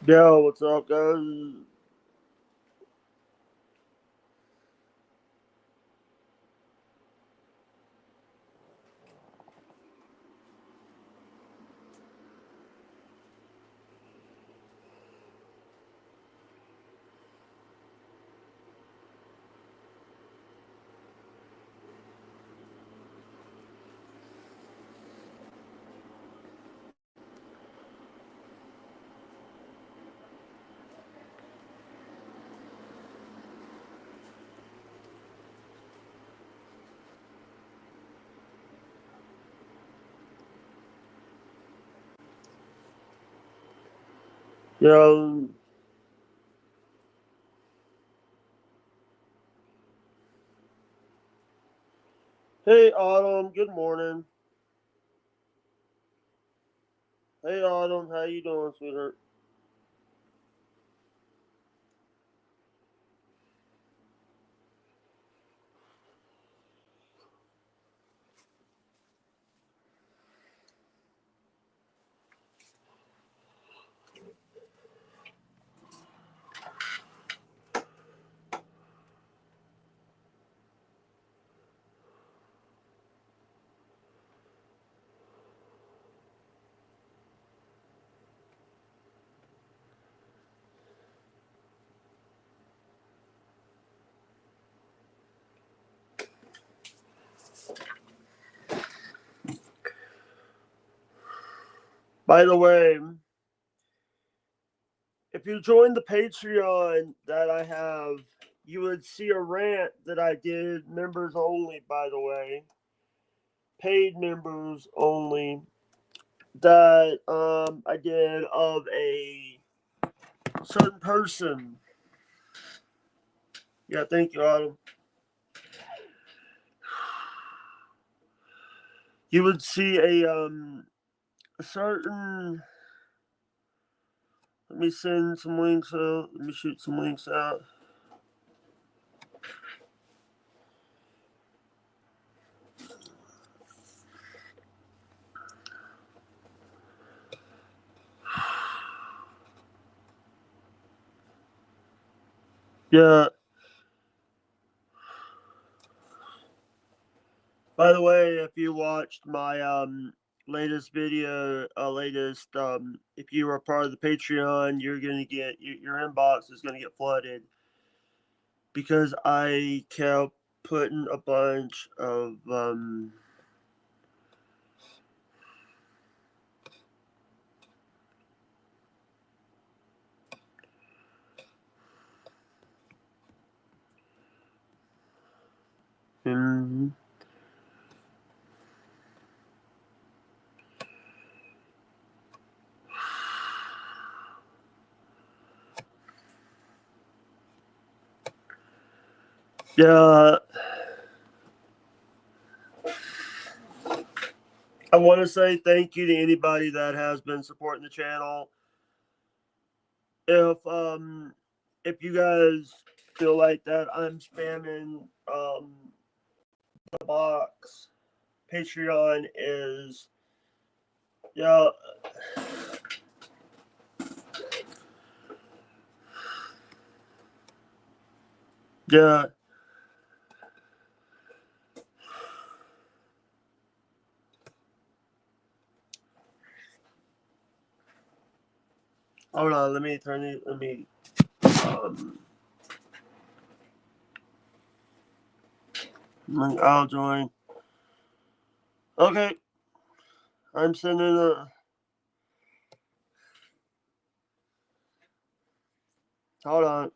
Yo, what's up, guys? Yo, hey, Autumn. Good morning. Hey, Autumn. How you doing, sweetheart? By the way, if you join the Patreon that I have, you would see a rant that I did, members only, by the way, paid members only, that I did of a certain person. Yeah, thank you, Autumn. You would see a certain. Let me send some links out. Let me shoot some links out. Yeah. By the way, if you watched my latest video, if you were part of the Patreon, you're gonna get your inbox is gonna get flooded because I kept putting a bunch of mm, yeah. I want to say thank you to anybody that has been supporting the channel. If if you guys feel like that I'm spamming the box, Patreon is yeah. Yeah. Hold on, let me turn it um I'll join. Okay. I'm sending a hold on.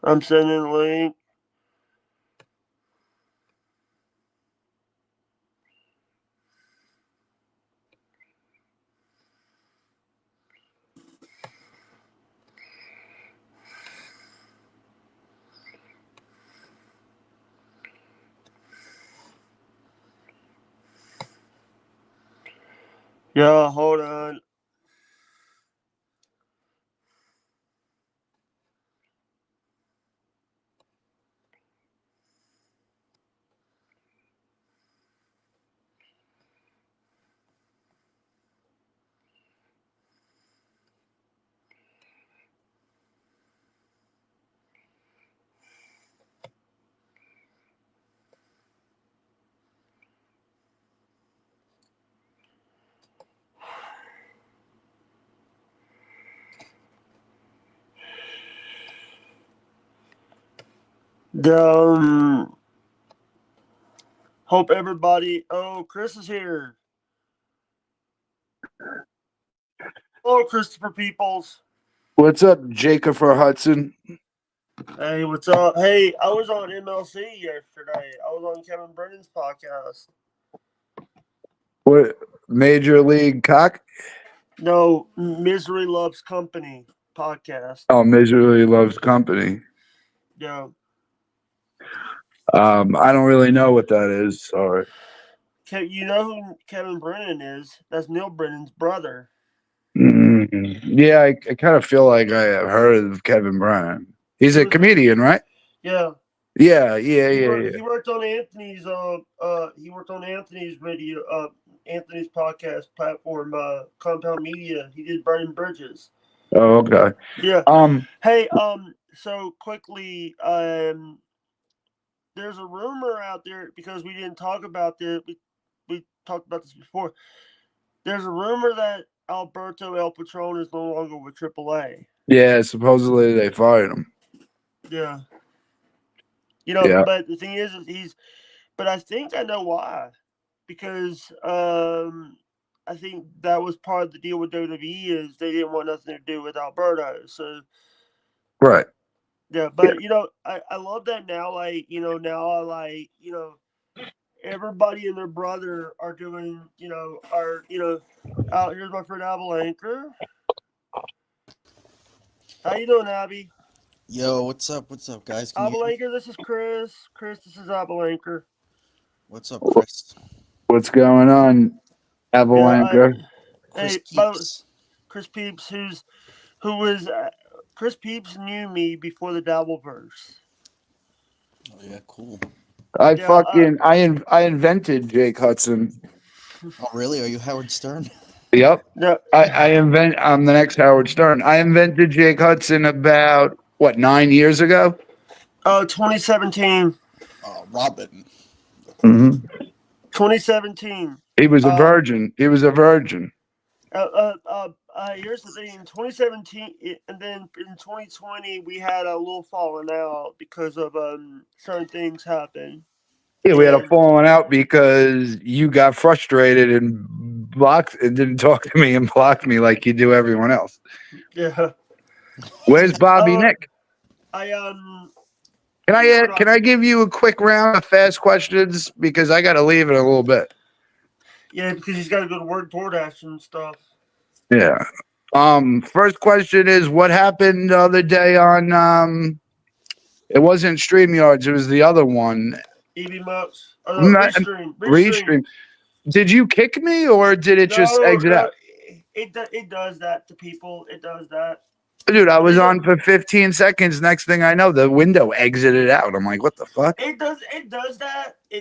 I'm sending a link. Yeah, hold on. Um, hope everybody. Oh, Chris is here. Oh, Christopher Peoples. What's up, Jacob for Hudson? Hey, what's up? Hey, I was on MLC yesterday. I was on Kevin Brennan's podcast. What Major League Cock? No, Misery Loves Company podcast. Oh, Misery Loves Company. Yeah. I don't really know what that is. Sorry. You know who Kevin Brennan is? That's Neil Brennan's brother. Yeah, I kind of feel like I have heard of Kevin Brennan. He's He a was, comedian, right? yeah. Yeah. He worked on Anthony's radio Anthony's podcast platform, Compound Media. He did Burning Bridges. Oh, okay. Yeah. Um, Hey, so quickly, there's a rumor out there because we didn't talk about this. We talked about this before. There's a rumor that Alberto El Patron is no longer with AAA. yeah, supposedly they fired him. Yeah. Yeah, But the thing is but I think I know why. Because I think that was part of the deal with WWE is they didn't want nothing to do with Alberto. So right. yeah, but I love that now. Like now I everybody and their brother are doing out here's my friend Avalancher. How you doing, Abby? Yo, what's up? What's up, guys? Can you hear me? Avalancher, this is Chris. Chris, this is Avalancher. What's up, Chris? What's going on, Yeah, Avalanche? Chris hey, by the way, Peeps. Chris Peeps, who was Chris Peeps knew me before the Dabbleverse. Oh yeah, cool. I Yeah, fucking I invented Jake Hudson. Oh really? Are you Howard Stern? Yep. no, I'm the next Howard Stern. I invented Jake Hudson about what 9 years ago. 2017. Robin. hmm 2017. He was a Um, virgin. He was a virgin. Here's the thing. In 2017, and then in 2020, we had a little falling out because of certain things happened. Yeah, we had a And falling out because you got frustrated and blocked and didn't talk to me and blocked me like you do everyone else. yeah, Where's Bobby Nick? I Can he never can got. I give you a quick round of fast questions because I got to leave in a little bit. Yeah, because he's got to go to work, DoorDash and stuff. Yeah. First question is what happened the other day on it wasn't StreamYards, it was the other one. EB Mucks. Oh no, Not Restream. Restream. Did you kick me or did it just No, exit no, out? it does that to people. It does that. Dude, I But was on for 15 seconds. Next thing I know, the window exited out. I'm like, what the fuck? it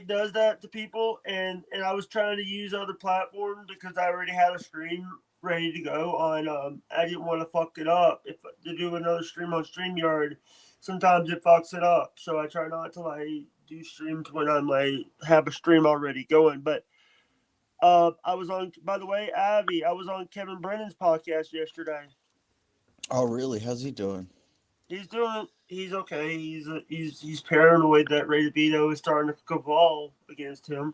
does that to people, and I was trying to use other platforms because I already had a stream ready to go on. I didn't want to fuck it up. If to do another stream on StreamYard, sometimes it fucks it up. So I try not to do streams when I'm have a stream already going. But I was on. By the way, Avi, I was on Kevin Brennan's podcast yesterday. Oh really? How's he doing? He's okay. He's paranoid that Ray DeVito is starting to cabal against him.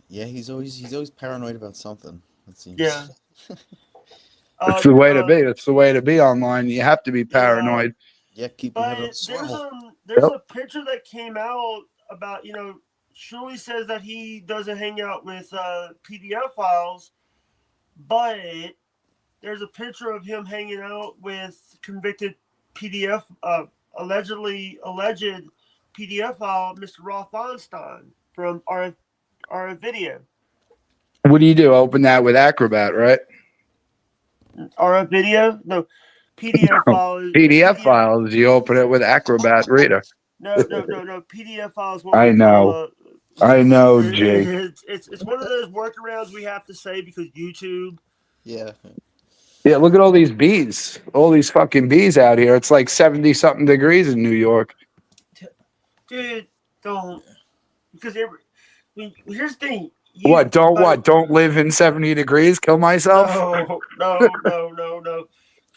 Yeah, he's always paranoid about something. It Yeah. seems. It's the way to be. It's the way to be online. You have to be Yeah. paranoid. Yeah, keep your head on a But swivel. there's Yep. a picture that came out about Shirley says that he doesn't hang out with PDF files, but there's a picture of him hanging out with convicted PDF alleged PDF file Mr. Rolf Einstein from our video. What do you do? Open that with Acrobat, right? RF video? No, PDF files. PDF files. You open it with Acrobat Reader. No. PDF files. What I we know. call I know, Jake. it's one of those workarounds we have to say because YouTube. Yeah. Yeah, look at all these bees. All these fucking bees out here. It's like 70 something degrees in New York. Dude, don't. Because here's the thing. Don't live in 70 degrees? Kill myself? No.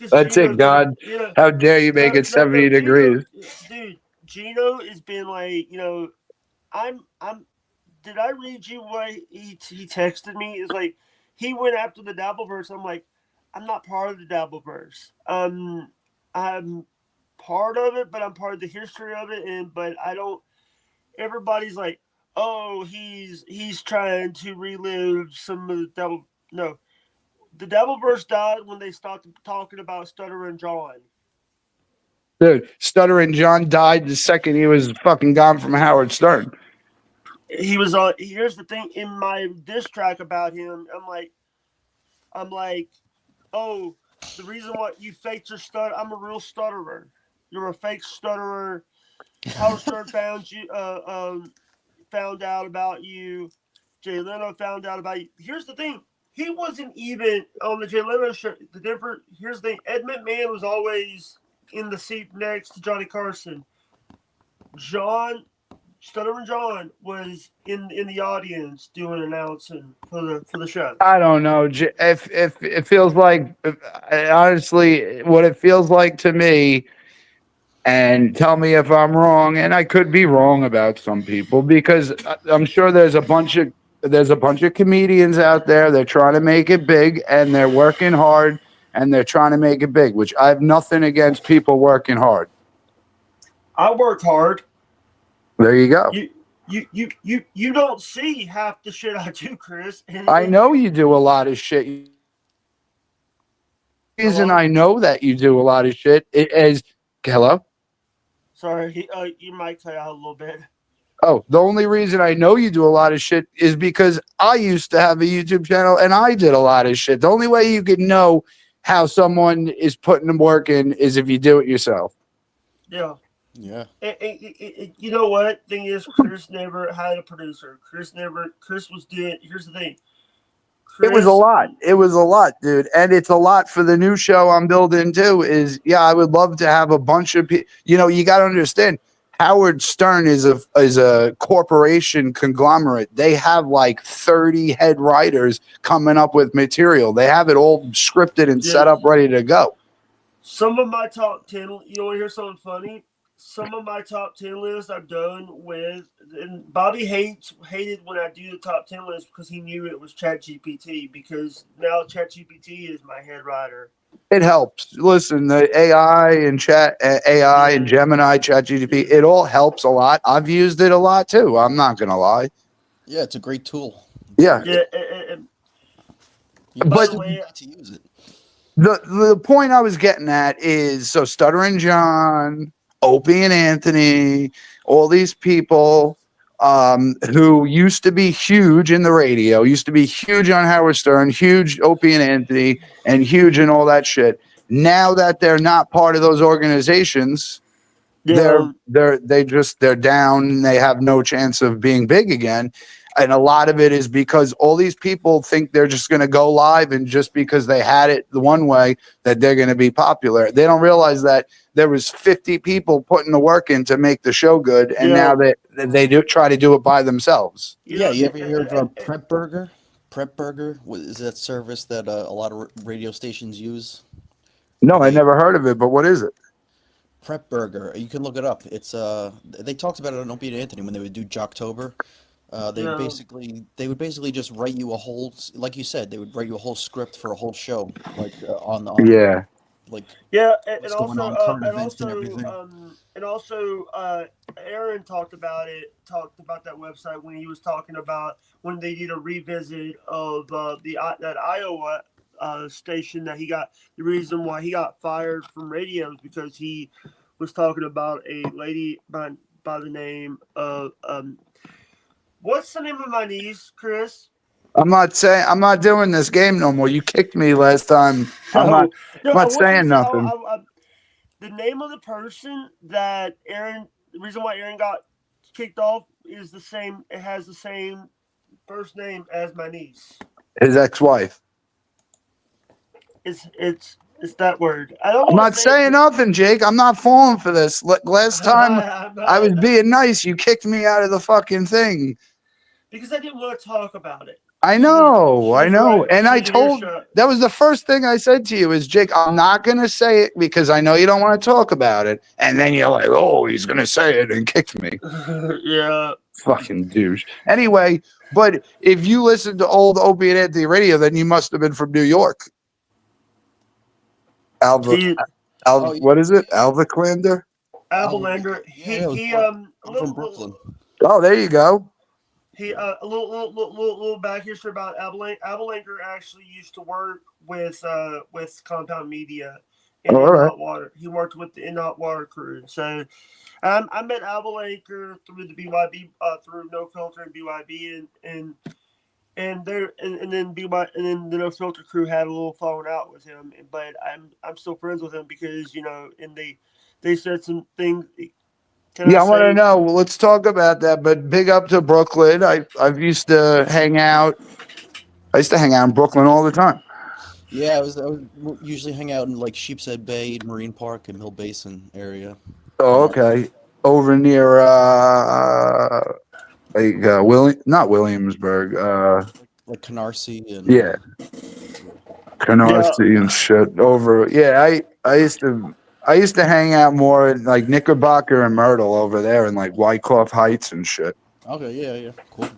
That's it, God. How dare you make it 70 degrees? Dude, Gino has been like, I'm did I read you what he texted me? It's like he went after the Dabbleverse. I'm like, I'm not part of the Dabbleverse. I'm part of it, but I'm part of the history of it, but I don't. Everybody's like, oh, he's trying to relive some of the Devil. No, the Dabbleverse died when they started talking about Stuttering John. Dude, Stuttering John died the second he was fucking gone from Howard Stern. He was on. Here's the thing. In my diss track about him, I'm like, oh, the reason why you faked your stutter. I'm a real stutterer. You're a fake stutterer. Howard Stern found out about you. Jay Leno found out about you. Here's the thing. He wasn't even on the Jay Leno show. Here's the thing. Ed McMahon was always in the seat next to Johnny Carson. Stuttering John was in the audience doing announcing for the show. I don't know. If it feels like, honestly, what it feels like to me, and tell me if I'm wrong, and I could be wrong about some people, because I'm sure there's a bunch of comedians out there. They're trying to make it big, and they're working hard, and they're trying to make it big. Which I have nothing against people working hard. I work hard. There you go. You don't see half the shit I do, Chris. I know you do a lot of shit. The reason I know that you do a lot of shit is hello. Sorry, you might cut out a little bit. Oh, the only reason I know you do a lot of shit is because I used to have a YouTube channel and I did a lot of shit. The only way you can know how someone is putting the work in is if you do it yourself. Yeah. Yeah. You know what? Thing is, Chris never had a producer. Chris was doing. Here's the thing. It was a lot, dude. And it's a lot for the new show I'm building too. I would love to have a bunch of people. You got to understand, Howard Stern is a corporation conglomerate. They have like 30 head writers coming up with material. They have it all scripted and set up, ready to go. Some of my top 10, you want to hear something funny? Some of my top 10 lists I've done with, and Bobby hated when I do the top 10 list because he knew it was ChatGPT, because now ChatGPT is my head writer. It helps. Listen, the AI and and Gemini, ChatGPT, it all helps a lot. I've used it a lot too. I'm not gonna lie. Yeah, it's a great tool. Yeah. But the way to use it. The point I was getting at is, so Stuttering John, Opie and Anthony, all these people who used to be huge in the radio, used to be huge on Howard Stern, huge Opie and Anthony, and huge in all that shit. Now that they're not part of those organizations, they're down. They have no chance of being big again. And a lot of it is because all these people think they're just going to go live, and just because they had it the one way that they're going to be popular. They don't realize that there was 50 people putting the work in to make the show good, and now they do try to do it by themselves. Yeah, you ever hear of Prep Burger? Prep Burger is that service that a lot of radio stations use. No, I never heard of it, but what is it? Prep Burger. You can look it up. It's they talked about it on Opie and Anthony when they would do Jocktober. They would basically just write you a whole, like you said, they would write you a whole script for a whole show, like on and also Aaron talked about that website when he was talking about when they did a revisit of that Iowa station that he got. The reason why he got fired from radio is because he was talking about a lady by the name of what's the name of my niece, Chris? I'm not doing this game no more. You kicked me last time. I'm No, not I want you to saying say, nothing. the name of the person that Aaron, the reason why Aaron got kicked off is the same. It has the same first name as my niece. His ex-wife. It's that word. I don't I'm want not to say saying nothing, Jake. I'm not falling for this. Last time I'm I was not, being nice. You kicked me out of the fucking thing. because I didn't want to talk about it. I She know. was right. And She I was an told earshot. that was the first thing I said to you is Jake, I'm not gonna say it because I know you don't want to talk about it. And then you're like, oh, he's gonna say it and kicked me. Yeah. Fucking douche. Anyway, but if you listen to old Opie and Anthony radio, then you must have been from New York. Alva, He Oh, yeah. what is it? Alva Clander? Abelander. Yeah, it was He I'm from Brooklyn. Oh, there you go. He a little back history about Abelanger actually used to work with Compound Media and All In right. Hot Water. He worked with the In Hot Water crew. So I met Abelanger through the BYB through No Filter and BYB and there and then and then the No Filter crew had a little falling out with him, but I'm still friends with him because and they said some things. Can Yeah, I I want to say? know. Well, let's talk about that. But big up to Brooklyn. I've used to hang out. I used to hang out in Brooklyn all the time. Yeah, I would usually hang out in like Sheepshead Bay, Marine Park, and Mill Basin area. Oh, okay. Over near not Williamsburg. Like Canarsie and Yeah, Yeah. Canarsie and shit. Over. Yeah, I used to hang out more in like Knickerbocker and Myrtle over there in like Wyckoff Heights and shit. okay, yeah, cool.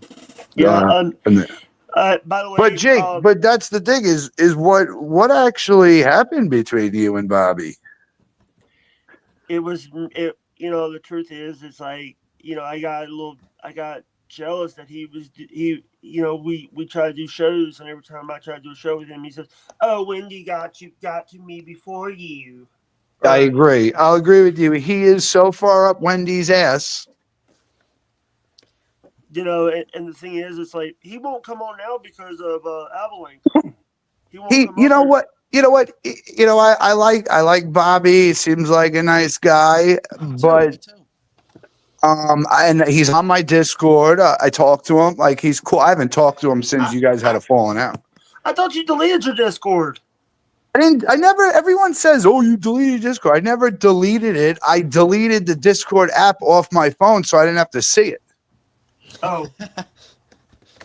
Yeah. Uh, and By the but way, Jake, but that's the thing is what actually happened between you and Bobby? it was it. The truth is, it's like I got jealous that we try to do shows, and every time I try to do a show with him, he says, "Oh, Wendy got to me before you." I Or, agree. I'll agree with you. He is so far up Wendy's ass. and the thing is, it's like he won't come on now because of Avalanche. He won't come You on know there. what? I like Bobby. He seems like a nice guy, but Me too. and he's on my Discord. I talk to him like he's cool. I haven't talked to him since you guys had a falling out. I thought you deleted your Discord. I never. Everyone says, "Oh, you deleted Discord." I never deleted it. I deleted the Discord app off my phone so I didn't have to see it. Oh,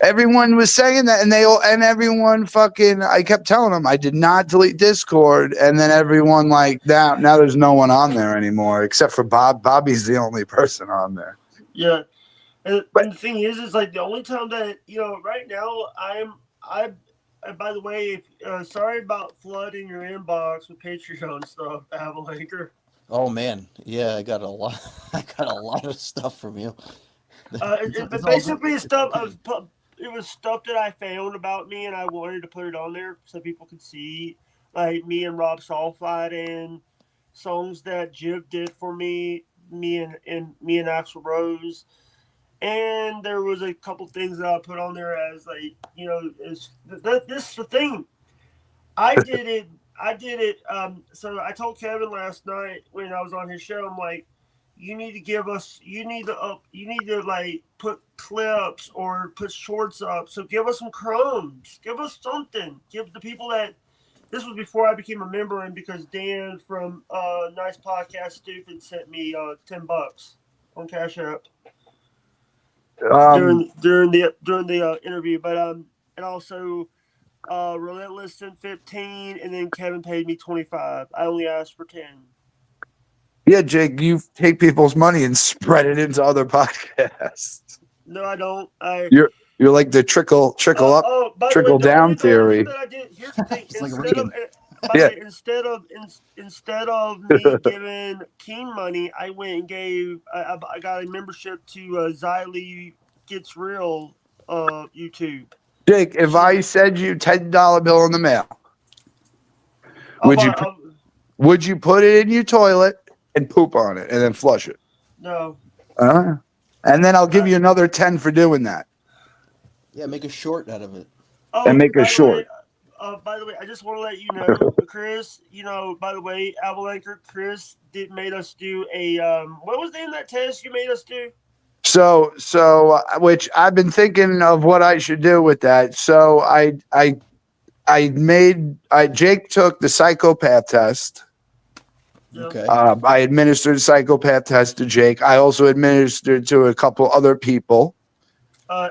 Everyone was saying that, and everyone fucking. I kept telling them I did not delete Discord, and then everyone like now there's no one on there anymore except for Bob. Bobby's the only person on there. yeah. But- And the thing is like the only time that right now by the way, sorry about flooding your inbox with Patreon stuff, Avalancher. Oh man, yeah, I got a lot. I got a lot of stuff from you. But basically, it was stuff that I found about me, and I wanted to put it on there so people could see, like me and Rob Sulfide and songs that Jib did for me, me and Axl Rose. And there was a couple things that I put on there as like this is the thing. I did it. So I told Kevin last night when I was on his show, I'm like, you need to like put clips or put shorts up. So give us some crumbs. Give us something. Give the people that. This was before I became a member, and because Dan from Nice Podcast Stupid sent me $10 on Cash App. During the interview, but and also Relentless sent 15, and then Kevin paid me 25. I only asked for 10. Yeah, Jake, you take people's money and spread it into other podcasts. No, I don't. You're like the trickle up, By the trickle way, down the only theory. thing that I did. Here's the thing. It's like Instead of, Reagan. by the Yeah. way, instead of me giving Keen money, I went and gave. I got a membership to Xylee Gets Real YouTube. Jake, if I send you $10 bill in the mail, would you put it in your toilet and poop on it and then flush it? No. And then I'll give you another 10 for doing that. Yeah, make a short out of it. Oh, and make it short. By the way, I just want to let you know, Chris. By the way, Avalancher Chris made us do a what was the name of that test you made us do? So, which I've been thinking of what I should do with that. So Jake took the psychopath test. Yeah. Okay. I administered the psychopath test to Jake. I also administered to a couple other people.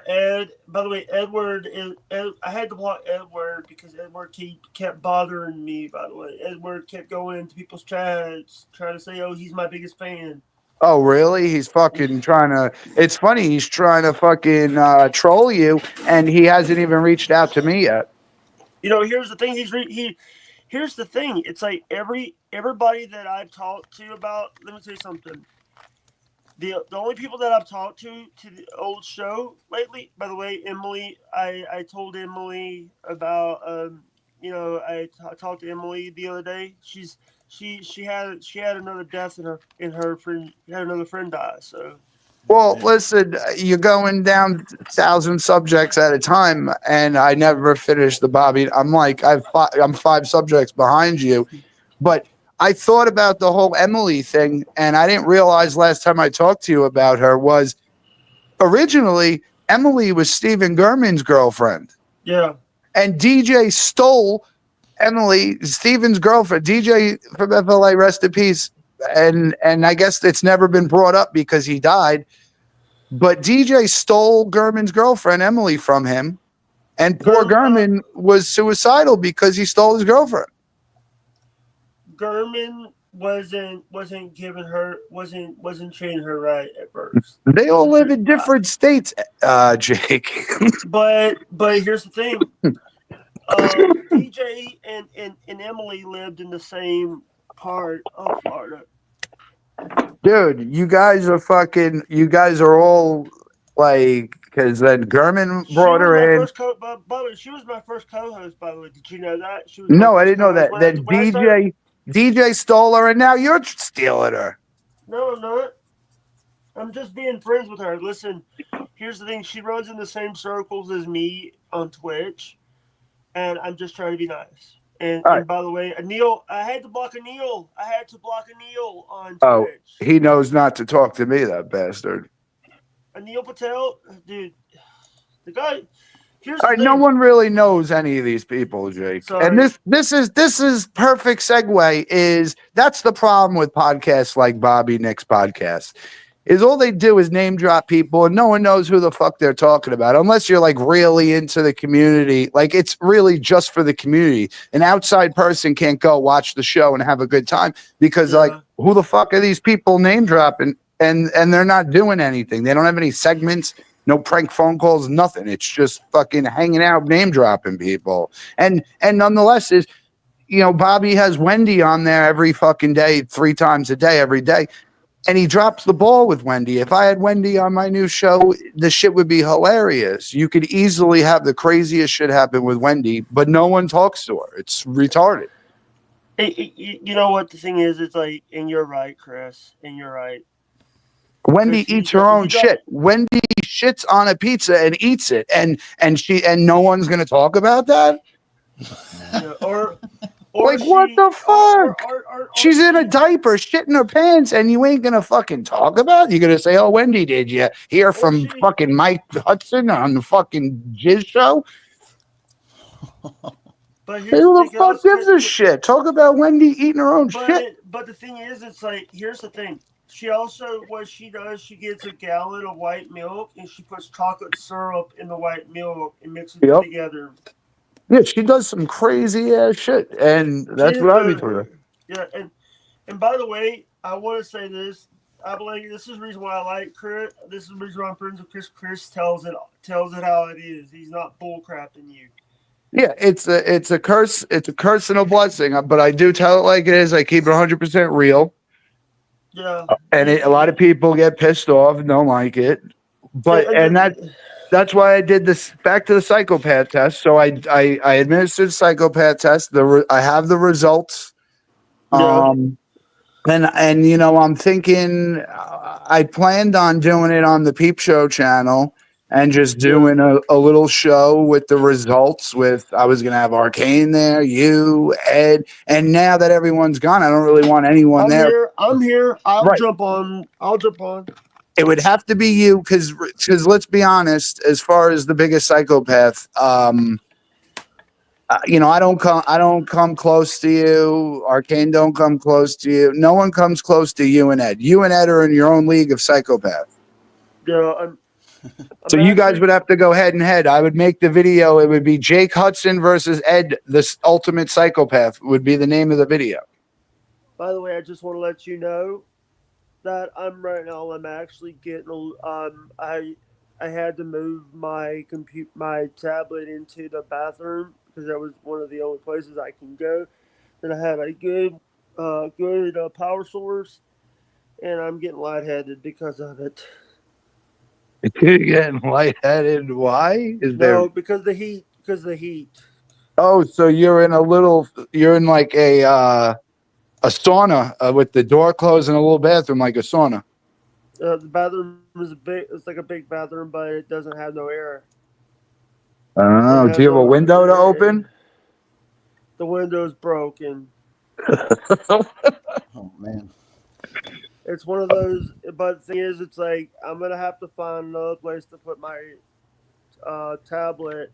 Ed. By the way, Edward. I had to block Edward because Edward kept bothering me. By the way, Edward kept going into people's chats trying to say, "Oh, he's my biggest fan." Oh, really? He's fucking trying to. It's funny. He's trying to fucking troll you, and he hasn't even reached out to me yet. Here's the thing. Here's the thing. It's like everybody that I've talked to about. Let me tell you something. The only people that I've talked to the old show lately. By the way, Emily. I told Emily about. I talked to Emily the other day. She had another death in her friend. Had another friend die. So. Well, listen, you're going down 1,000 subjects at a time, and I never finished the Bobby. I'm like, I'm 5 subjects behind you, but I thought about the whole Emily thing, and I didn't realize last time I talked to you about her was originally Emily was Stephen Gurman's girlfriend. Yeah. And DJ stole Emily, Stephen's girlfriend. DJ from FLA, rest in peace. And I guess it's never been brought up because he died. But DJ stole Gurman's girlfriend, Emily, from him. And poor Gurman was suicidal because he stole his girlfriend. Gurman wasn't giving her wasn't treating her right at first. They all live in different states, Jake. but here's the thing. DJ and Emily lived in the same part of Florida. Dude, you guys are all like, because then Gurman brought her in. She was my first co-host, by the way. Did you know that? No, I didn't know that. Then DJ stole her, and now you're stealing her. No, I'm not. I'm just being friends with her. Listen, here's the thing. She runs in the same circles as me on Twitch, and I'm just trying to be nice. And by the way, Anil, I had to block Anil. On Twitch. Oh, he knows not to talk to me, that bastard. Anil Patel, dude, the guy. Here's all right, no one really knows any of these people, Jake. Sorry. And this is perfect segue. That's the problem with podcasts like Bobby Nick's podcast. Is all they do is name drop people and no one knows who the fuck they're talking about unless you're like really into the community. Like it's really just for the community. An outside person can't go watch the show and have a good time because like who the fuck are these people name dropping and they're not doing anything. They don't have any segments, no prank phone calls, nothing. It's just fucking hanging out, name dropping people. And nonetheless Bobby has Wendy on there every fucking day, 3 times a day, every day. And he drops the ball with Wendy. If I had Wendy on my new show, the shit would be hilarious. You could easily have the craziest shit happen with Wendy, but no one talks to her. It's retarded. You know what the thing is? It's like, and you're right, Chris, and you're right. Wendy eats her own shit. Wendy shits on a pizza and eats it, and no one's gonna talk about that. Or like, what the fuck? She's in a diaper, shitting her pants, and you ain't gonna fucking talk about it? You're gonna say, oh, Wendy, did you hear from fucking Mike Hudson on the fucking Jizz show? But who the fuck gives a shit? Talk about Wendy eating her own shit. But the thing is, it's like, here's the thing. She also, what she does, she gets a gallon of white milk, and she puts chocolate syrup in the white milk and mixes it together. Yeah, she does some crazy ass shit, and that's what I'd be doing her. Yeah, and by the way, I want to say this. I believe this is the reason why I like Chris. This is the reason why I'm friends with Chris. Chris tells it how it is. He's not bullcrapping you. Yeah, it's a curse. It's a curse and a blessing. But I do tell it like it is. I keep it 100% real. Yeah, and a lot of people get pissed off and don't like it. But that's why I did this. Back to the psychopath test. So I administered the psychopath test. I have the results. Yeah. And I'm thinking I planned on doing it on the Peep Show channel, and just doing a little show with the results. I was gonna have Arcane there, you, Ed, and now that everyone's gone, I don't really want anyone there. I'm here. I'll Right. jump on. I'll jump on. It would have to be you because let's be honest, as far as the biggest psychopath, I don't come close to you. Arcane don't come close to you. No one comes close to you and Ed. You and Ed are in your own league of psychopaths. Yeah, So you guys would have to go head and head. I would make the video. It would be Jake Hudson versus Ed, this ultimate psychopath would be the name of the video. By the way, I just want to let you know that I'm actually getting I had to move my tablet into the bathroom because that was one of the only places I can go. And I had a good power source, and I'm getting lightheaded because of it. You're getting lightheaded. Why? Because the heat. Because the heat. Oh, so you're in like a sauna with the door closed and a little bathroom, like a sauna. The bathroom is it's like a big bathroom, but it doesn't have no air. I don't know. Do you have a window to open? The window's broken. Oh man. It's one of those, but the thing is, it's like I'm gonna have to find another place to put my tablet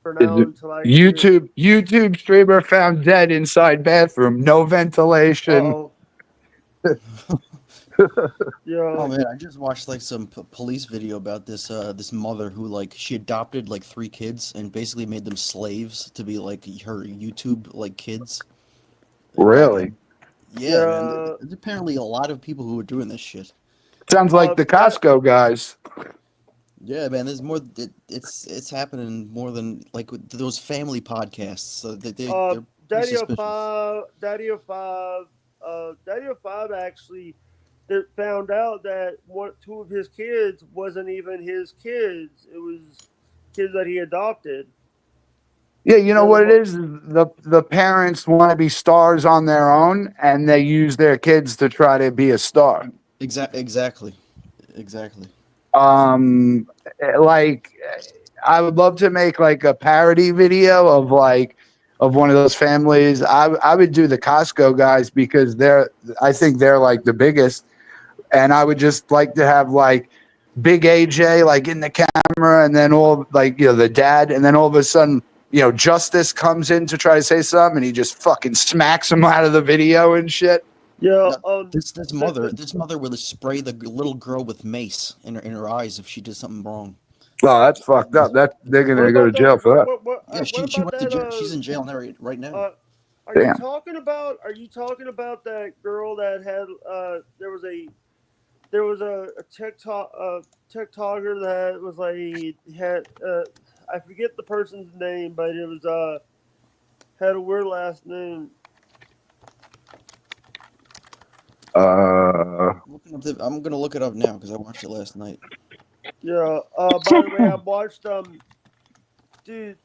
for now until I YouTube streamer found dead inside bathroom, no ventilation. Yeah. Oh man, I just watched like some police video about this this mother who like she adopted like 3 kids and basically made them slaves to be like her YouTube like kids. Really? Yeah, man. There's apparently a lot of people who are doing this shit. Sounds like the Costco guys. Yeah, man. There's more. It's happening more than like with those family podcasts. So they're Daddy of Five actually found out that 2 of his kids wasn't even his kids. It was kids that he adopted. Yeah, you know what it is? The parents want to be stars on their own, and they use their kids to try to be a star. Exactly. Like I would love to make like a parody video of one of those families. I would do the Costco guys because I think they're like the biggest, and I would just like to have like Big AJ like in the camera, and then all like the dad, and then all of a sudden Justice comes in to try to say something, and he just fucking smacks him out of the video and shit. Yeah. This mother would spray the little girl with mace in her eyes if she did something wrong. Oh, that's fucked up. They're gonna go to jail for that. Yeah, she went to jail. She's in jail now, right now. Are you talking about that girl that had there was a TikToker that was like had I forget the person's name, but it was had a weird last name. I'm gonna look it up now because I watched it last night. Yeah. By the way, I watched dude.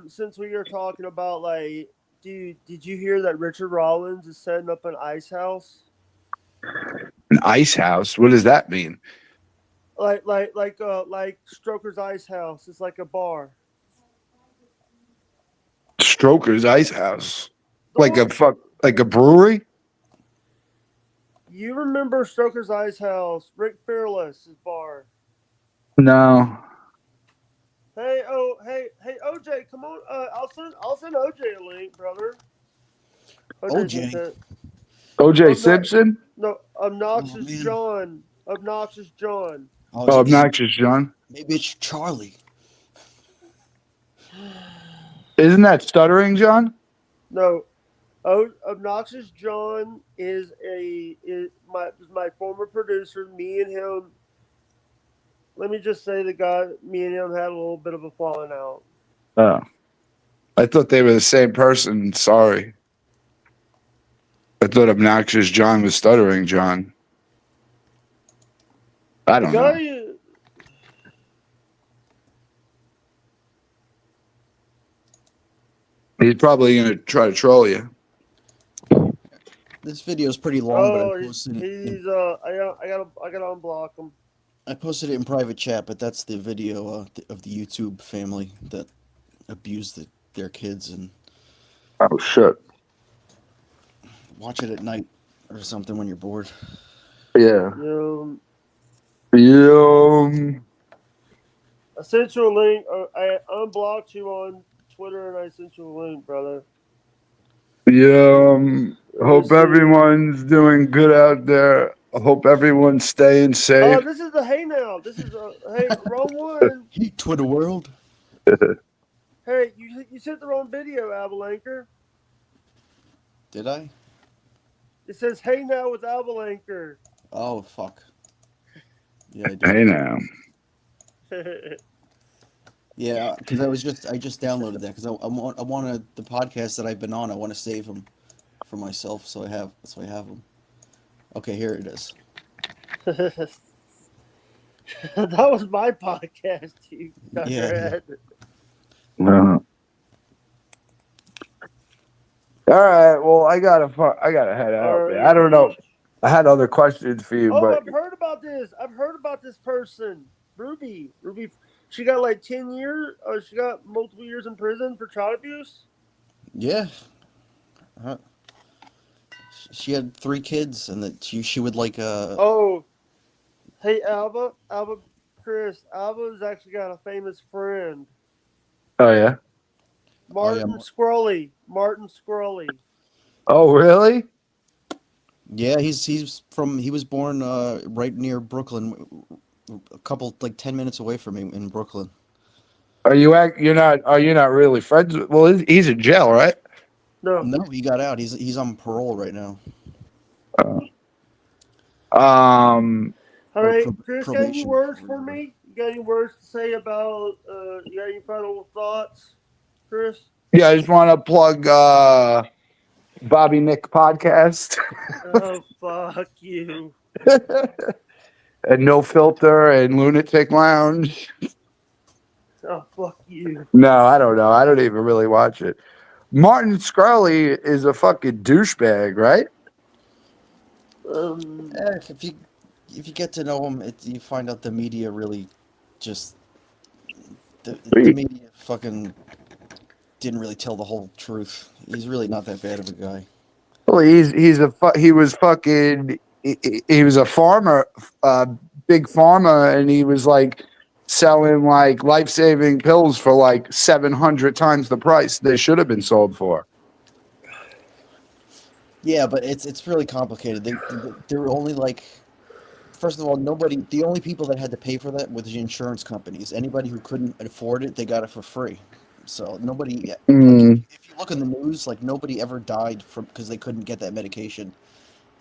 Since we were talking about like, dude, did you hear that Richard Rollins is setting up an ice house? An ice house? What does that mean? Like Stroker's Ice House. It's like a bar. Stroker's Ice House, like a brewery. You remember Stroker's Ice House? Rick Fearless' bar. No. Hey, OJ, come on. I'll send OJ a link, brother. OJ Simpson? No, Obnoxious John. Obnoxious John. Oh, Obnoxious John. Maybe it's Charlie. Isn't that Stuttering John? No. Obnoxious John is my former producer. Me and him. Let me just say me and him had a little bit of a falling out. Oh. I thought they were the same person. Sorry. I thought Obnoxious John was Stuttering John. I don't know. He's probably going to try to troll you. This video is pretty long, but I gotta unblock him. I posted it in private chat, but that's the video of the YouTube family that abused their kids and Oh shit. watch it at night or something when you're bored. Yeah. You know, Yeah. I sent you a link. I unblocked you on Twitter, and I sent you a link, brother. Yeah. Let me Hope see. everyone's doing good out there. I hope everyone's staying Oh, safe. this is the Hey Now. This is a Hey, wrong one. Hey, Twitter world. Hey, you sent the wrong video, Avalancher. Did I? It says Hey Now with Avalancher. Oh fuck. Yeah, I Hey did. now. Yeah, because I just downloaded that because I want the podcast that I've been on. I want to save them for myself, so I have them. Okay, here it is. That was my podcast, you Yeah. Uh, all right. Well, I gotta head out, man. I don't know. I had other questions for you, Oh, but I've heard about this. I've heard about this person, Ruby. Ruby, she got like 10 years. She got multiple years in prison for child abuse. Yeah. Uh, she had 3 kids, and that she would like Oh, hey Alba, Chris. Alba's actually got a famous friend, oh yeah. Martin Squirrely. Martin Squirrely. Oh really? Yeah, he was born right near Brooklyn, a couple like 10 minutes away from me in Brooklyn. Are you not really friends with, well, he's in jail, right? No. No, he got out. He's on parole right now. Um All Or right, Chris, got any probation. words for me? You got any words to say about? You got any final thoughts, Chris? yeah, I just want to plug Bobby Nick podcast Oh, fuck you. and No Filter and Lunatic Lounge. Oh, fuck you. No, I don't know. I don't even really watch it. Martin Scully is a fucking douchebag, right? If you get to know him, you find out the media really just the media fucking didn't really tell the whole truth. He's really not that bad of a guy. Well, he was fucking he was a farmer, big pharma, and he was like selling like life-saving pills for like 700 times the price they should have been sold for. Yeah, but it's really complicated. They were only like, first of all, the only people that had to pay for that were the insurance companies. Anybody who couldn't afford it, they got it for free. So nobody, like, if you look in the news, like nobody ever died from because they couldn't get that medication.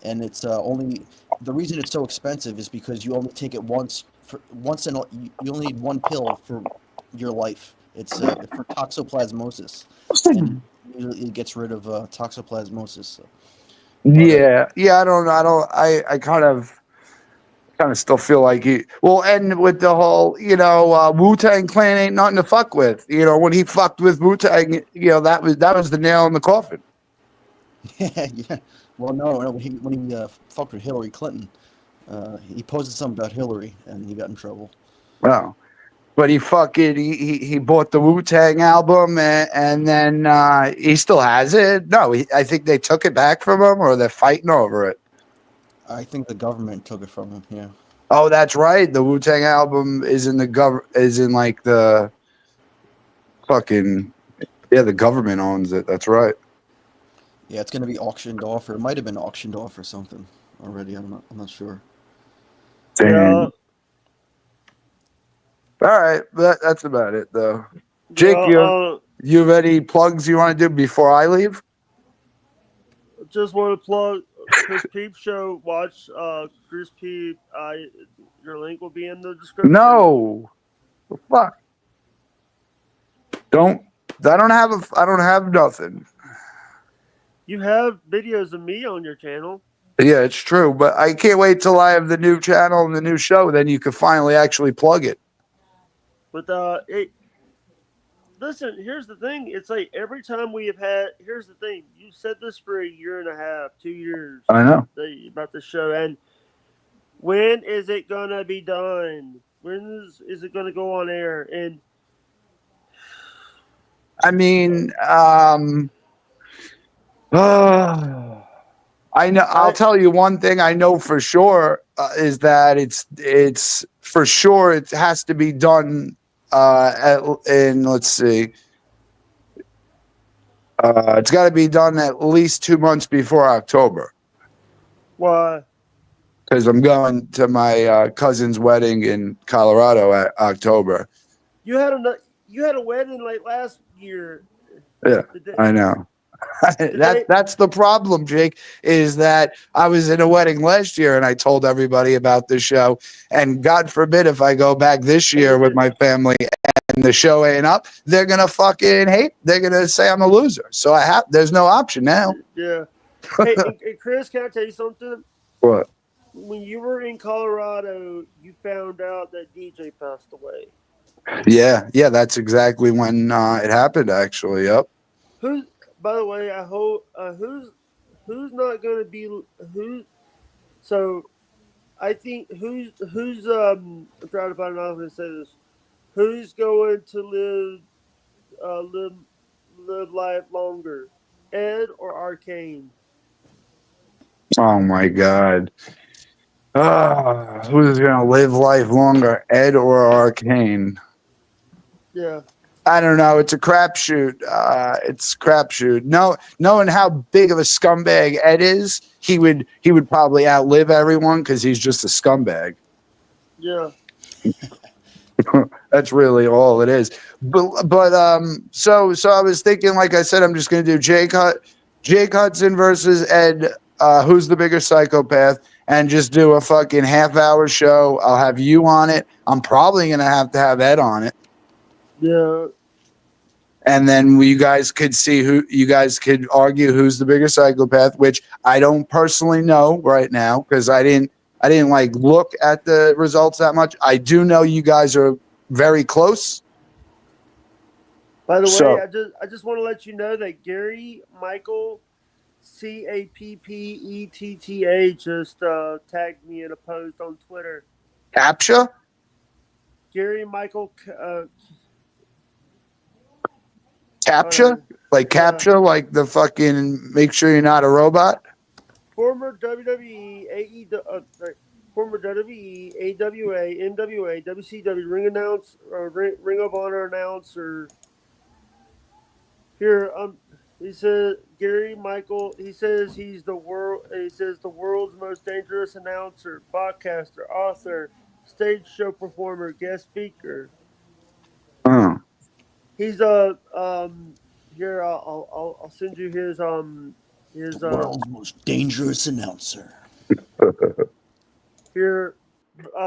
And it's only the reason it's so expensive is because you only take it once you only need one pill for your life. It's for toxoplasmosis, and it gets rid of toxoplasmosis. So. Yeah, I don't know. I kind of still feel like and with the whole, Wu-Tang Clan ain't nothing to fuck with. When he fucked with Wu-Tang, that was the nail in the coffin. Yeah. Well, no. When he fucked with Hillary Clinton, he posted something about Hillary, and he got in trouble. Wow. But he bought the Wu-Tang album and then he still has it. No, I think they took it back from him, or they're fighting over it. I think the government took it from him. Yeah. Oh, that's right. The Wu-Tang album is in like the fucking, yeah, the government owns it. That's right. Yeah, it's gonna be auctioned off, or it might have been auctioned off or something already. I'm not sure. Yeah. All right, that's about it though. Jake, you have any plugs you want to do before I leave? Just want to plug Chris Peep Show. Watch Chris Peep. Your link will be in the description. No, fuck. I don't have nothing. You have videos of me on your channel. Yeah, it's true, but I can't wait till I have the new channel and the new show. Then you can finally actually plug it. But listen, here's the thing. It's like every time we have had. Here's the thing. You said this for a year and a half, 2 years. I know About the show, and When is it gonna be done? When is it gonna go on air? And I mean, I know. I'll I tell you one thing I know for sure is that it's for sure it has to be done. In let's see, it's got to be done at least 2 months before October why because I'm going to my cousin's wedding in Colorado at October. you had a wedding like last year. Yeah, Did they, I know. did they That's the problem, Jake, is that I was in a wedding last year and I told everybody about the show. And God forbid if I go back this year with my family and the show ain't up, they're gonna fucking hate. They're gonna say I'm a loser. So there's no option now. Yeah. Hey, and Chris, can I tell you something? What? When you were in Colorado, you found out that DJ passed away. Yeah, that's exactly when it happened actually. Yep. Who's, by the way, I hope who's not going to be who. So I think I'm trying to find out how to say this. Who's going to live live life longer, Ed or Arcane? Oh my God. Who's gonna live life longer, Ed or Arcane? Yeah, I don't know. It's a crapshoot. It's a crapshoot. No, knowing how big of a scumbag Ed is, he would probably outlive everyone because he's just a scumbag. yeah. That's really all it is. So I was thinking, like I said, I'm just gonna do Jake Hudson versus Ed. Who's the bigger psychopath? And just do a fucking half-hour show. I'll have you on it. I'm probably gonna have to have Ed on it. Yeah, And then you guys could see who you guys could argue who's the bigger psychopath, which I don't personally know right now because I didn't like look at the results that much. I do know you guys are very close. by the way, So I just want to let you know that Gary Michael CAPPETTA just tagged me in a post on Twitter. Captcha, Gary Michael, Captcha, like yeah, Captcha, like the fucking make sure you're not a robot. former WWE, former WWE, AWA, NWA, WCW Ring of Honor announcer. Here, he says Gary Michael. He says he's the world. He says the world's most dangerous announcer, podcaster, author, stage show performer, guest speaker. Oh. He's here. I'll send you his The world's most dangerous announcer. here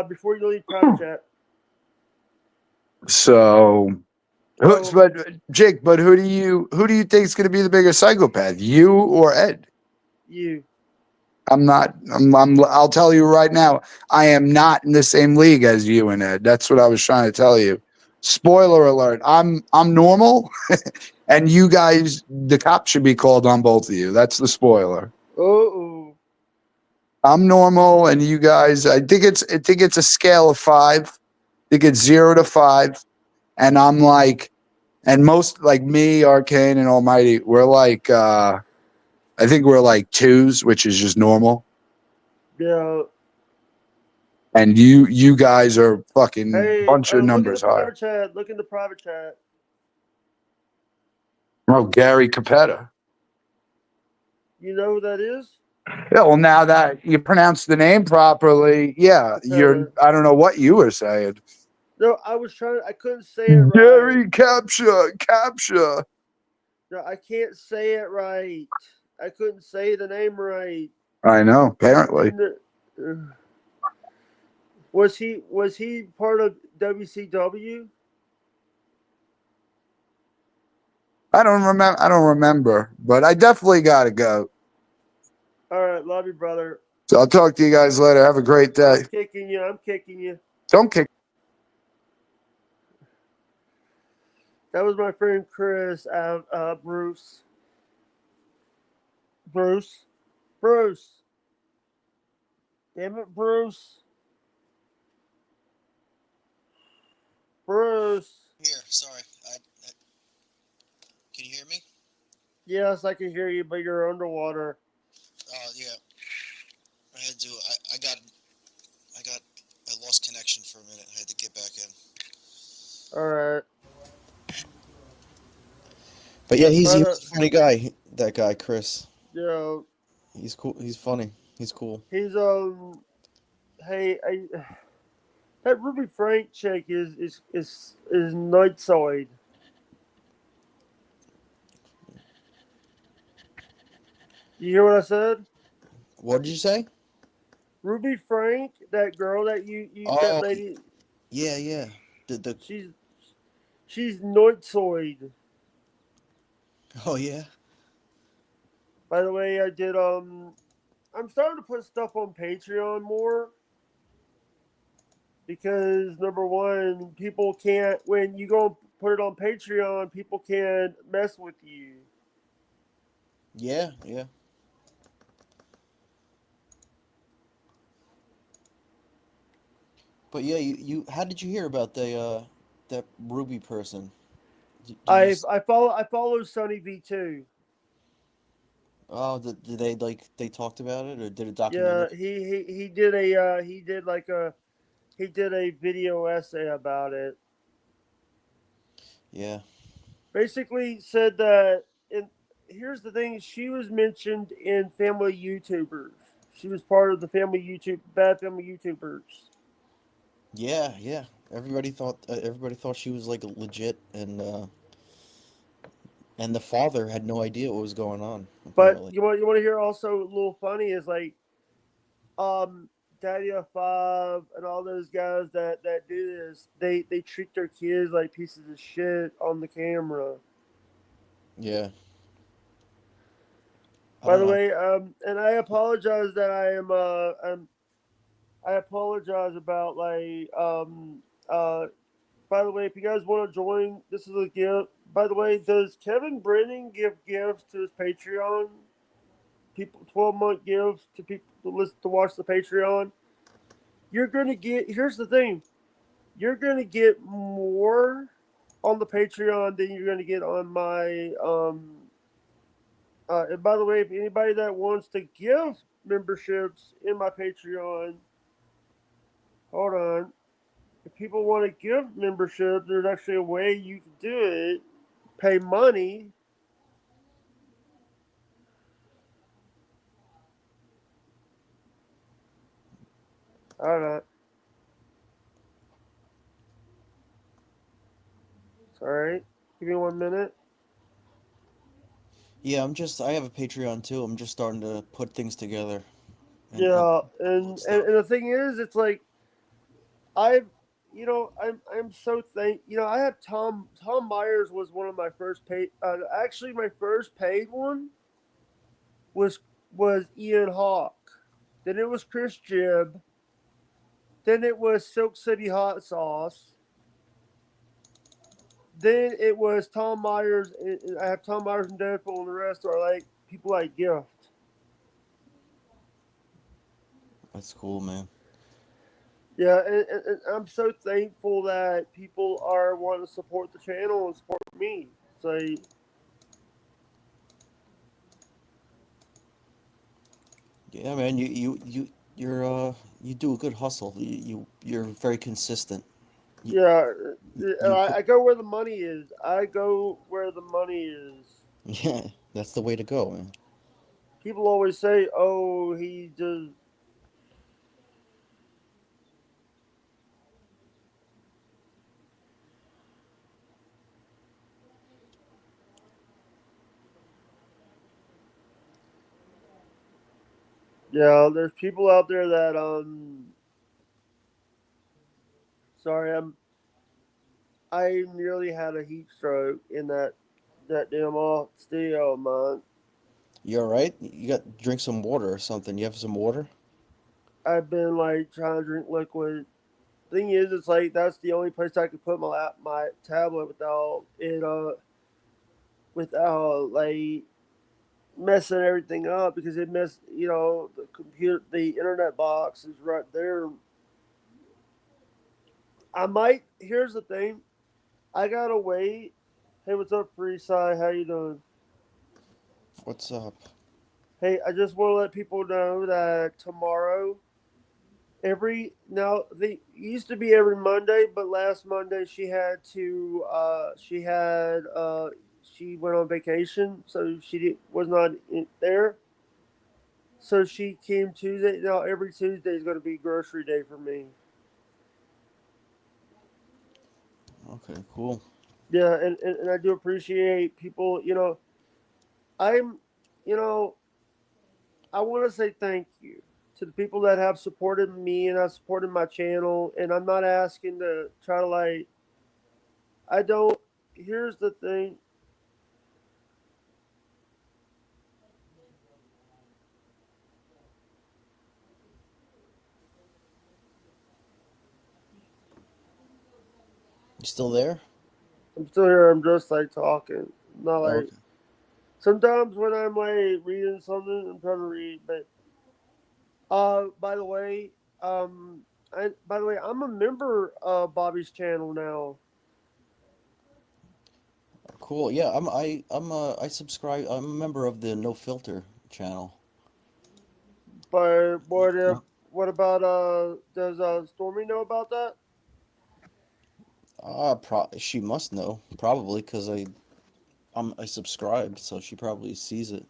before you leave private chat. So, So but Jake, but who do you think is going to be the bigger psychopath, you or Ed? you. I'm not. I'll tell you right now. I am not in the same league as you and Ed. That's what I was trying to tell you. Spoiler alert. I'm normal, and you guys, the cops should be called on both of you. That's the spoiler. Oh. I'm normal, and you guys. I think it's a scale of 5. I think it's 0 to 5, and I'm like, and most like me, Arcane, and Almighty, we're like. I think we're like 2s, which is just normal. Yeah. And you guys are fucking Hey, bunch of look in the numbers higher. private chat. Look in the private chat. Oh, Gary Capetta. You know who that is? Yeah, well, now that you pronounce the name properly, yeah, Capetta. I don't know what you were saying. No, I was trying. I couldn't say it right. Gary Captcha. No, I can't say it right. I couldn't say the name right. I know, apparently. Was he part of WCW? I don't remember, but I definitely got to go. All right, love you, brother. So I'll talk to you guys later. Have a great day. I'm kicking you. Don't kick. That was my friend Chris. Bruce. Damn it, Bruce. Bruce. Here, sorry. Can you hear me? Yes, I can hear you, but you're underwater. Yeah. I had to. I lost connection for a minute. I had to get back in. All right. But yeah, he's But a funny guy. That guy, Chris. you know, He's cool. He's funny. He's cool. he's hey, that Ruby Frank chick is Nightsoid. You hear what I said? What did you say? Ruby Frank, that girl that that Oh, lady, yeah, yeah. The she's she's Nightsoid. Oh yeah. By the way, I did I'm starting to put stuff on Patreon more because number one, people can't when you go put it on Patreon, people can mess with you. Yeah, yeah. But yeah, you how did you hear about the that Ruby person? Did you I follow Sunny V2. Oh, did they like they talked about it or did a documentary? Yeah, he did a he did a video essay about it. Yeah. Basically said that and here's the thing, she was mentioned in family YouTubers. She was part of the family YouTube bad family YouTubers. Yeah, yeah. Everybody thought she was like legit and the father had no idea what was going on But apparently. you want to hear also a little funny is like um Daddy F5 and all those guys that do this, they treat their kids like pieces of shit on the camera. Yeah. I By don't the know. way, and I apologize that I apologize about uh by the way, if you guys want to join, this is a gift. By the way, does Kevin Brennan give gifts to his Patreon? People 12-month gifts to people to listen to watch the Patreon. You're gonna get here's the thing. You're gonna get more on the Patreon than you're gonna get on my and by the way, if anybody that wants to give memberships in my Patreon, hold on. If people want to give membership, there's actually a way you can do it. Pay money. All right. Sorry. Give me 1 minute. Yeah, I have a Patreon too. I'm just starting to put things together and Yeah, upload and stuff. the thing is, it's like I've, I'm so I have Tom Myers was one of my first paid. Actually, my first paid one was was Ian Hawk. Then it was Chris Jibb. Then it was Silk City Hot Sauce. Then it was Tom Myers. I have Tom Myers and Deadpool, and the rest are like people like Gift. That's cool, man. Yeah, and I'm so thankful that people are wanting to support the channel and support me. So Yeah, man, you do a good hustle. You're very consistent. You yeah, you put I go where the money is. I go where the money is. Yeah, that's the way to go, man. People always say, "Oh, he does." Yeah, there's people out there that Sorry, I nearly had a heat stroke in that damn studio of mine. You all right? You got drink some water or something. You have some water? I've been like trying to drink liquid. Thing is, it's like that's the only place I could put my tablet without like messing everything up because it messed the computer the internet box is right there. I might. Here's the thing. I gotta wait. Hey, what's up, Freeside? How you doing? What's up? Hey, I just want to let people know that tomorrow, they used to be every Monday, but last Monday she went on vacation, so was not there. So she came Tuesday. Now every Tuesday is going to be grocery day for me. Okay, cool. Yeah, and I do appreciate people. I'm, you know, I want to say thank you to the people that have supported me and have supported my channel. And I'm not asking to try to like, I don't, here's the thing. You still there? I'm still here. I'm just like talking. Not Oh, like, okay. sometimes when I'm like reading something, I'm trying to read. But, by the way, I'm a member of Bobby's channel now. Cool. Yeah, I subscribe. I'm a member of the No Filter channel. But Yeah. what about, does, Stormy know about that? She must know probably because I subscribed, so she probably sees it.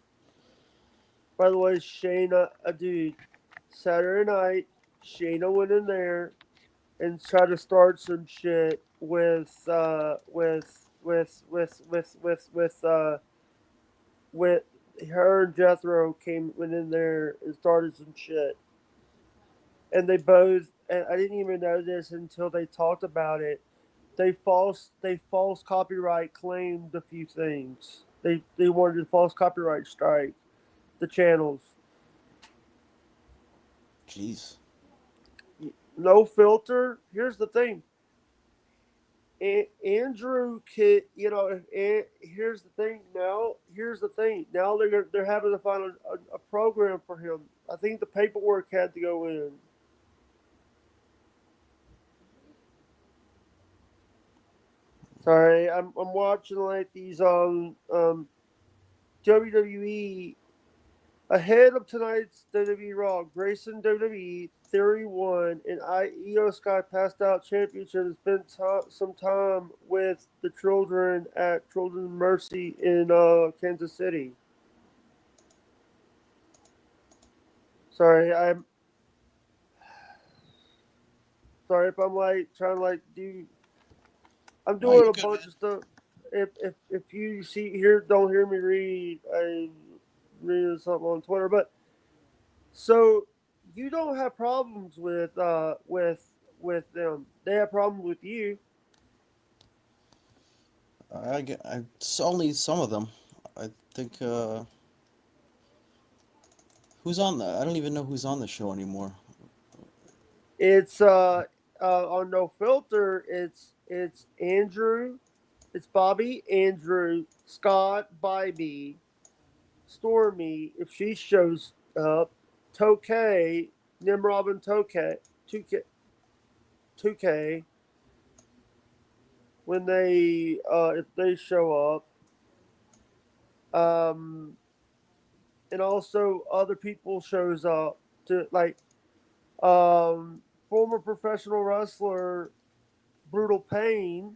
By the way, Shayna, dude, Saturday night, Shayna went in there and tried to start some shit with her and Jethro went in there and started some shit. And and I didn't even know this until they talked about it. They false copyright claimed a few things. They wanted to false copyright strike the channels. Jeez. No filter. Here's the thing. Andrew could, here's the thing. Now they're having to find a program for him. I think the paperwork had to go in. Sorry, I'm watching like these WWE ahead of tonight's WWE Raw. Grayson WWE Theory won, and Io Sky passed out championship and spent some time with the children at Children's Mercy in Kansas City. Sorry, I'm sorry if I'm like trying to like do. I'm No, you're doing a good, bunch man. of stuff. If you don't hear me read, I reading something on Twitter, but so you don't have problems with them. They have problems with you. It's only some of them. I think. Who's on the? I don't even know who's on the show anymore. It's on No Filter. It's Andrew, it's Bobby, Andrew, Scott, Bybee, Stormy if she shows up, Tokay, Nimrob and Tokay, 2K when they if they show up, and also other people shows up to like former professional wrestler Brutal Pain.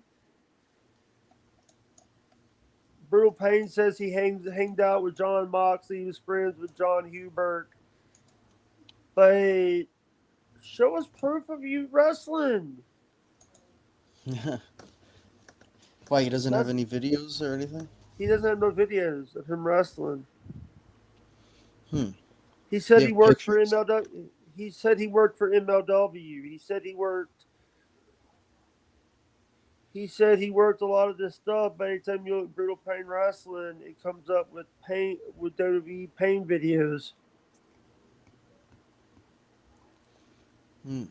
Brutal Pain says he hanged out with John Moxley. He was friends with John Hubert. But show us proof of you wrestling. Why he doesn't have That's any videos or anything? he doesn't have no videos of him wrestling. Hmm. He said You he have worked for pictures? MLW. He said he worked for MLW. He said he worked a lot of this stuff. But anytime you look at Brutal Pain Wrestling, it comes up with WWE pain videos. Hmm.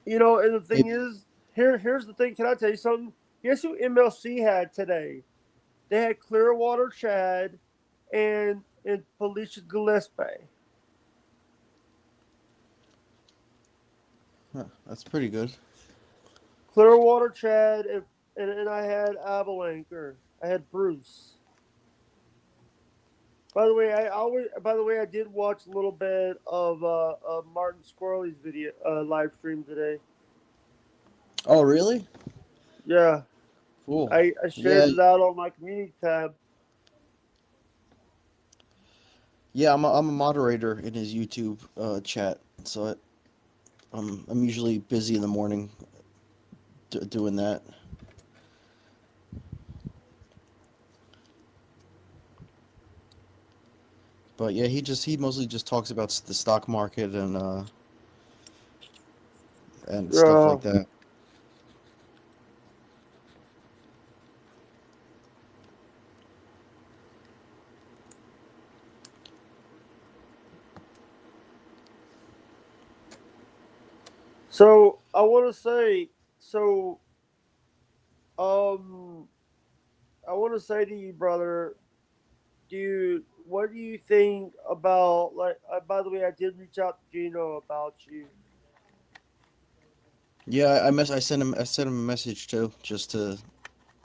And the thing Maybe. is, here's the thing. Can I tell you something? Guess who MLC had today? They had Clearwater Chad and Felicia Gillespie. Huh, that's pretty good. Clearwater Chad, and I had Avalancher. I had Bruce. By the way, I did watch a little bit of Martin Squirrely's video live stream today. Oh, really? Yeah, Cool. I Yeah, shared it out on my community tab. yeah. I'm a moderator in his YouTube chat, so I'm usually busy in the morning doing that. But yeah, he mostly just talks about the stock market and stuff Yeah. like that. So I want to say, so um, I want to say to you, brother, dude, what do you think about like? By the way, I did reach out to Gino about you. Yeah, I sent him a message too, just to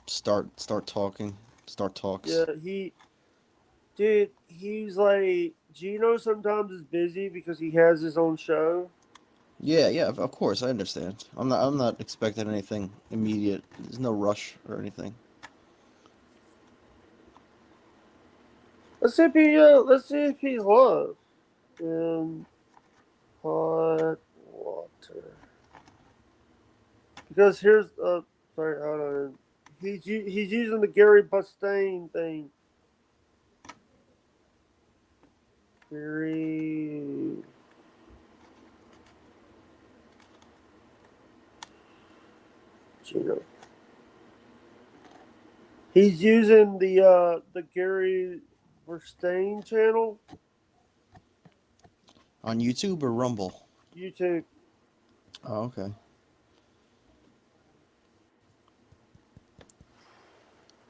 start talking, start talks. Yeah, dude, he's like Gino. Sometimes is busy because he has his own show. Yeah, yeah, of course, I understand. I'm not expecting anything immediate. There's no rush or anything. Let's see if he's live in hot water. Because here's sorry, hold on. He's using the Gary Bustane thing. Gary Gino. He's using the Gary Bustane channel, On YouTube or Rumble? YouTube. Oh, okay.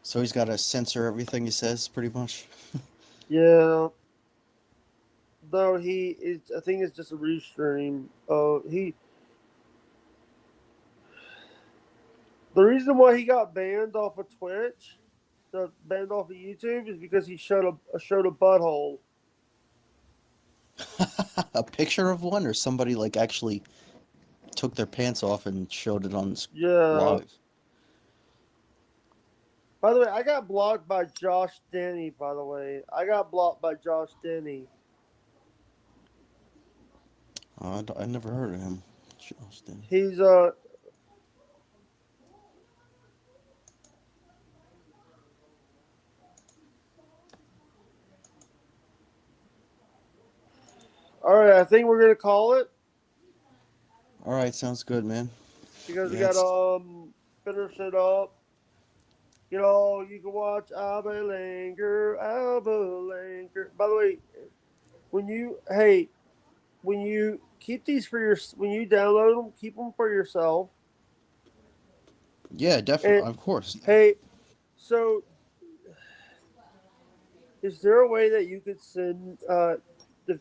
So he's got to censor everything he says, pretty much. Yeah. Though he is, I think it's just a restream. The reason why he got banned off of Twitch, banned off of YouTube, is because he showed a butthole. A picture of one, or somebody like actually took their pants off and showed it on Yeah. live. By the way, I got blocked by Josh Denny. By the way, I got blocked by Josh Denny. I never heard of him. Justin. He's all right. I think we're gonna call it All right, sounds good, man. because we Yeah, got it's finish it up. You know, you can watch Alba Langer. By the way, when you keep these when you download them, keep them for yourself. yeah, And definitely, of course. hey, so is there a way that you could send the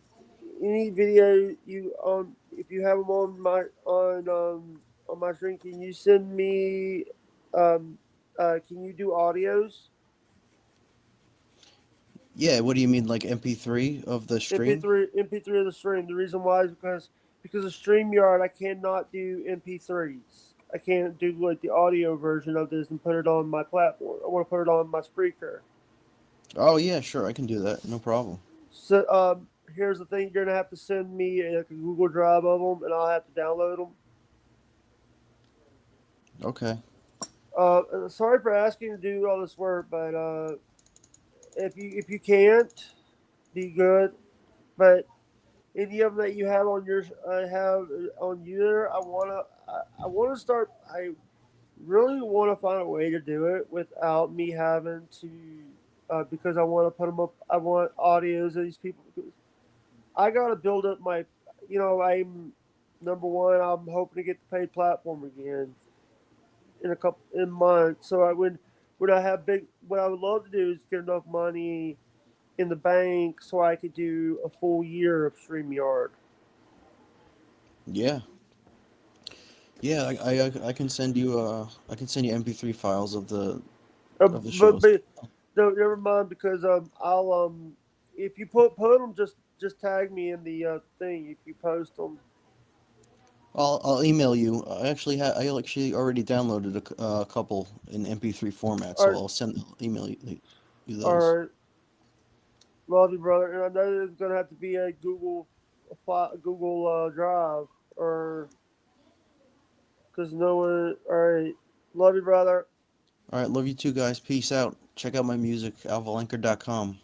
any video you if you have them on my screen? Can you send me? Um, can you do audios? Yeah, what do you mean, like MP3 of the stream? MP3 of the stream. The reason why is because of StreamYard, I cannot do MP3s. I can't do like the audio version of this and put it on my platform. I want to put it on my Spreaker. Oh yeah, sure, I can do that. No problem. So here's the thing: you're gonna have to send me like a Google Drive of them, and I'll have to download them. Okay. Sorry for asking to do all this work, but if you can't, be good. But any of them that you have on your have on you there, I wanna start. I really want to find a way to do it without me having to, because I want to put them up. I want audios of these people. I got to build up my, I'm number one. I'm hoping to get the paid platform again in a couple in months. So when I have what I would love to do is get enough money in the bank so I could do a full year of StreamYard. Yeah. Yeah, I can send you MP3 files of the But shows. no, never mind because I'll if you put them just tag me in the thing if you post them. I'll email you. I actually already downloaded a couple in MP3 format, so Or I'll email you those. or love you, brother. And I know there's gonna have to be a Google Drive or because no one. All right, love you, brother. All right, love you too, guys. Peace out. Check out my music, alvalanchor.com.